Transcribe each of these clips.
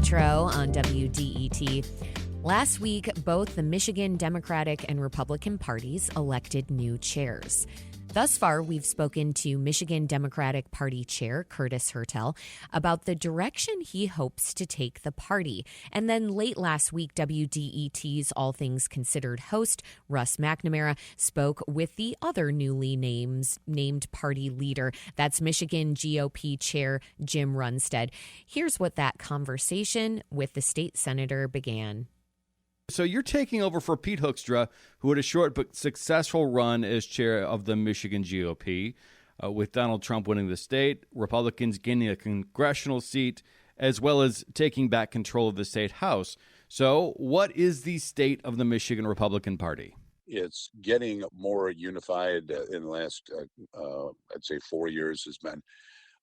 Metro on WDET. Last week, both the Michigan Democratic and Republican parties elected new chairs. Thus far, we've spoken to Michigan Democratic Party Chair Curtis Hertel about the direction he hopes to take the party. And then late last week, WDET's All Things Considered host, Russ McNamara, spoke with the other newly named party leader. That's Michigan GOP Chair Jim Runstead. Here's what that conversation with the state senator began. So you're taking over for Pete Hoekstra, who had a short but successful run as chair of the Michigan GOP, with Donald Trump winning the state, Republicans gaining a congressional seat, as well as taking back control of the state house. So what is the state of the Michigan Republican Party? It's getting more unified in the last, I'd say 4 years. Has been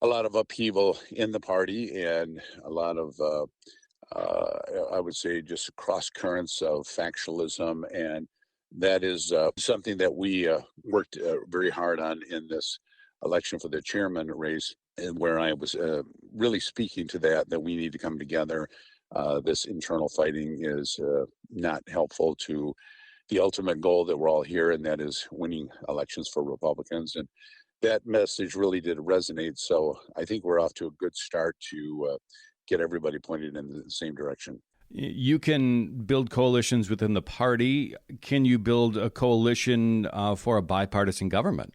a lot of upheaval in the party and a lot of I would say just cross currents of factionalism, and that is something that we worked very hard on in this election for the chairman race, and where I was really speaking to that we need to come together. This internal fighting is not helpful to the ultimate goal that we're all here, and that is winning elections for Republicans. And that message really did resonate. So I think we're off to a good start to get everybody pointed in the same direction. You can build coalitions within the party. Can you build a coalition for a bipartisan government?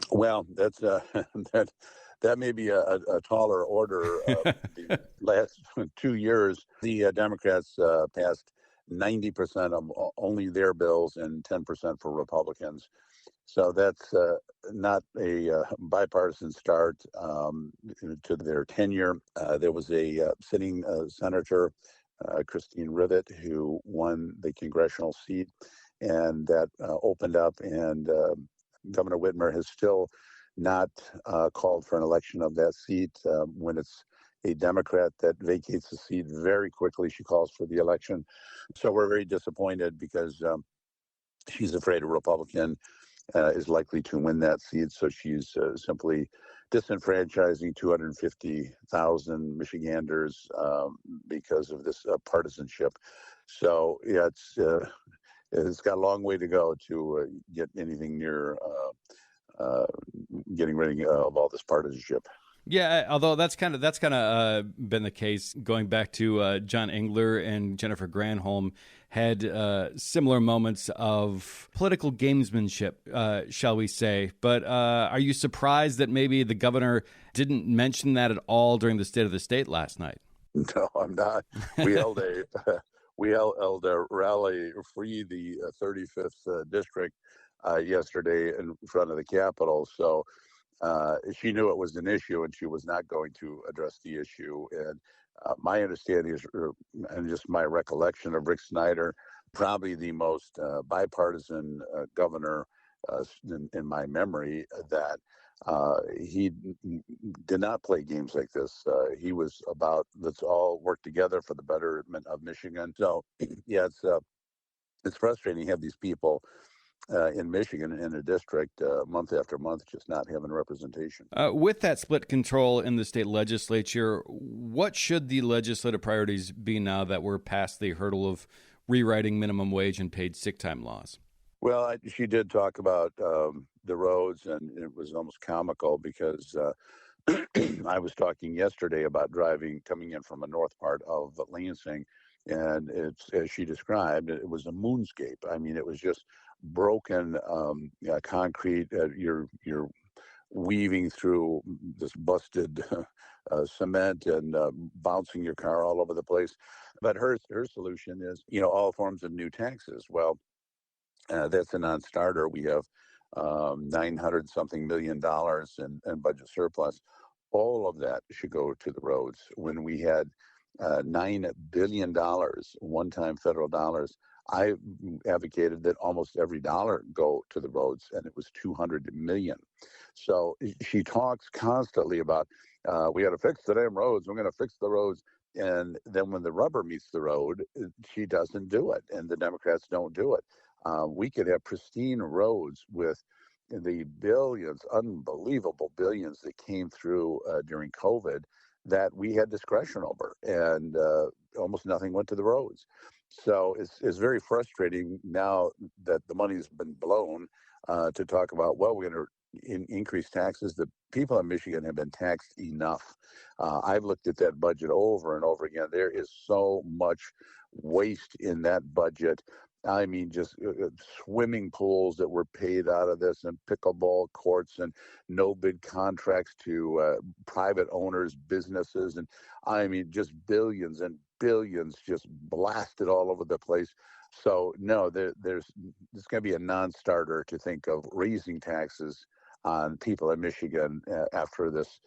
Well, that's that may be a taller order. The last 2 years, the Democrats passed 90% of only their bills and 10% for Republicans. So that's not a bipartisan start to their tenure. There was a sitting senator, Christine Rivet, who won the congressional seat, and that opened up, and Governor Whitmer has still not called for an election of that seat. When it's a Democrat that vacates the seat very quickly, she calls for the election. So we're very disappointed because she's afraid a Republican is likely to win that seat. So she's simply disenfranchising 250,000 Michiganders because of this partisanship. So yeah, it's got a long way to go to get anything near getting rid of all this partisanship. Yeah, although that's kind of been the case going back to John Engler and Jennifer Granholm had similar moments of political gamesmanship, shall we say. But are you surprised that maybe the governor didn't mention that at all during the State of the State last night? No, I'm not. We held a rally free the 35th district yesterday in front of the Capitol. So she knew it was an issue, and she was not going to address the issue. And my understanding is, and just my recollection of Rick Snyder, probably the most bipartisan governor in my memory, that he did not play games like this. He was about, let's all work together for the betterment of Michigan. So yeah, it's frustrating to have these people in Michigan, in a district, month after month, just not having representation. With that split control in the state legislature, what should the legislative priorities be now that we're past the hurdle of rewriting minimum wage and paid sick time laws? Well, she did talk about the roads, and it was almost comical because I was talking yesterday about coming in from a north part of Lansing, and it's, as she described, it was a moonscape. I mean, it was just broken concrete. You're weaving through this busted cement and bouncing your car all over the place. But her solution is, all forms of new taxes. Well, that's a non-starter. We have $900-something million in budget surplus. All of that should go to the roads. When we had $9 billion one-time federal dollars, I advocated that almost every dollar go to the roads, and it was $200 million. So she talks constantly about, we got to fix the damn roads. We're going to fix the roads. And then when the rubber meets the road, she doesn't do it, and the Democrats don't do it. We could have pristine roads with the billions, unbelievable billions that came through during COVID, that we had discretion over, and almost nothing went to the roads. So it's very frustrating now that the money's been blown to talk about, well, we're going to increase taxes. The people in Michigan have been taxed enough. I've looked at that budget over and over again. There is so much waste in that budget. I mean, just swimming pools that were paid out of this, and pickleball courts, and no bid contracts to private owners, businesses. And I mean, just billions and billions just blasted all over the place. So, no, there's going to be a non-starter to think of raising taxes on people in Michigan after this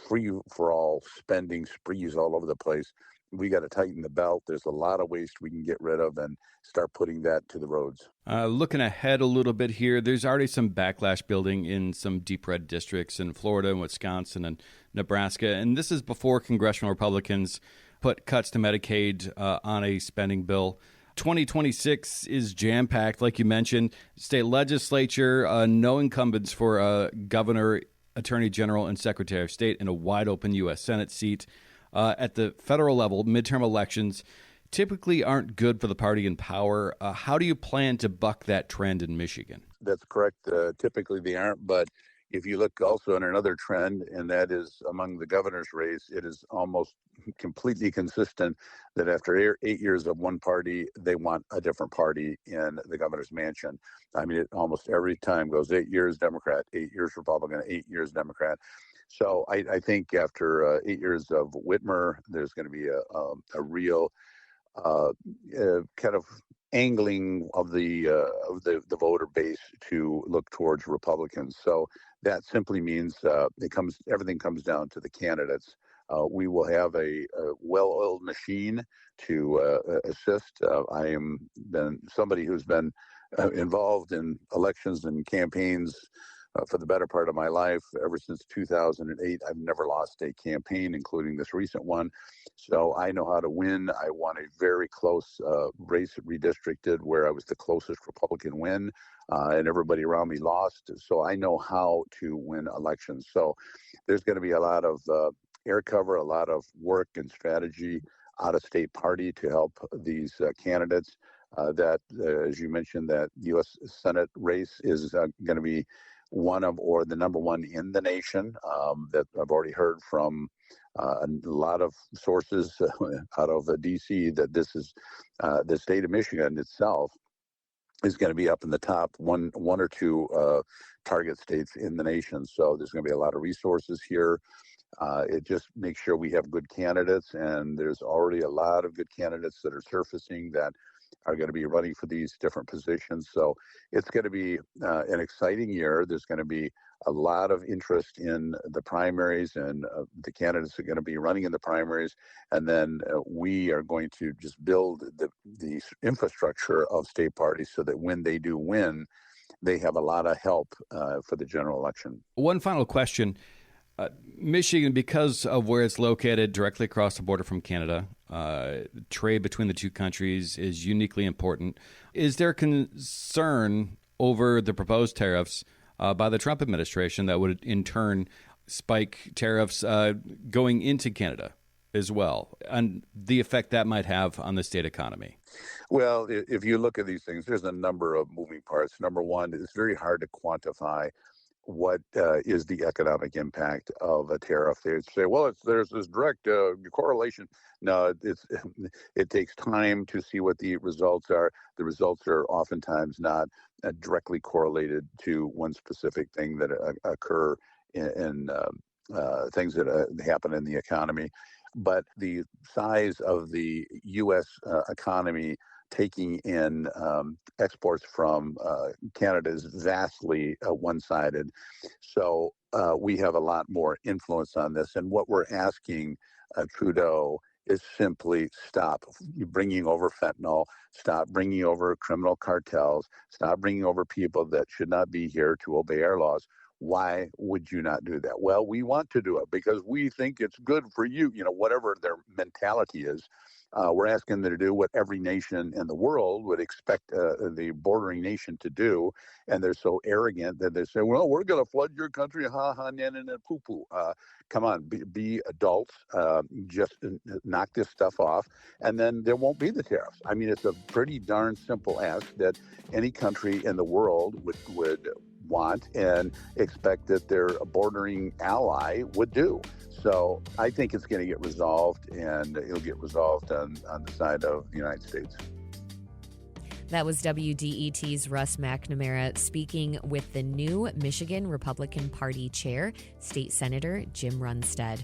free-for-all spending sprees all over the place. We got to tighten the belt. There's a lot of waste we can get rid of and start putting that to the roads. Looking ahead a little bit here, there's already some backlash building in some deep red districts in Florida and Wisconsin and Nebraska. And this is before congressional Republicans put cuts to Medicaid on a spending bill. 2026 is jam-packed, like you mentioned. State legislature, no incumbents for governor, attorney general, and secretary of state in a wide-open U.S. Senate seat. At the federal level, midterm elections typically aren't good for the party in power. How do you plan to buck that trend in Michigan? That's correct. Typically they aren't, but if you look also at another trend, and that is among the governor's race, it is almost completely consistent that after 8 years of one party, they want a different party in the governor's mansion. I mean, it almost every time goes 8 years Democrat, 8 years Republican, 8 years Democrat. So I think after 8 years of Whitmer, there's going to be a real kind of angling of the voter base to look towards Republicans. So that simply means everything comes down to the candidates. We will have a well-oiled machine to assist. I am been somebody who's been involved in elections and campaigns for the better part of my life. Ever since 2008, I've never lost a campaign, including this recent one. So I know how to win. I won a very close race redistricted where I was the closest Republican win, and everybody around me lost. So I know how to win elections. So there's going to be a lot of air cover, a lot of work and strategy out of state party to help these candidates. As you mentioned, that U.S. Senate race is going to be one of, or the number one in the nation. That I've already heard from a lot of sources out of D.C. that this is the state of Michigan itself is going to be up in the top one or two target states in the nation. So there's going to be a lot of resources here. It just makes sure we have good candidates, and there's already a lot of good candidates that are surfacing that are going to be running for these different positions. So it's going to be an exciting year. There's going to be a lot of interest in the primaries, and the candidates are going to be running in the primaries. And then we are going to just build the infrastructure of state parties so that when they do win, they have a lot of help for the general election. One final question. Michigan, because of where it's located directly across the border from Canada, trade between the two countries is uniquely important. Is there concern over the proposed tariffs by the Trump administration that would in turn spike tariffs going into Canada as well, and the effect that might have on the state economy? Well, if you look at these things, there's a number of moving parts. Number one, it's very hard to quantify what is the economic impact of a tariff. They say, well, there's this direct correlation. No, it takes time to see what the results are. The results are oftentimes not directly correlated to one specific thing that occur in things that happen in the economy. But the size of the U.S. economy taking in exports from Canada is vastly one-sided. So we have a lot more influence on this. And what we're asking Trudeau is simply stop bringing over fentanyl, stop bringing over criminal cartels, stop bringing over people that should not be here to obey our laws. Why would you not do that? Well, we want to do it because we think it's good for you, whatever their mentality is. We're asking them to do what every nation in the world would expect the bordering nation to do. And they're so arrogant that they say, well, we're going to flood your country, ha, ha, nan, and poo, poo. Come on, be adults, just knock this stuff off, and then there won't be the tariffs. I mean, it's a pretty darn simple ask that any country in the world would want and expect that their bordering ally would do. So I think it's going to get resolved, and it'll get resolved on the side of the United States. That was WDET's Russ McNamara speaking with the new Michigan Republican Party chair, State Senator Jim Runstead.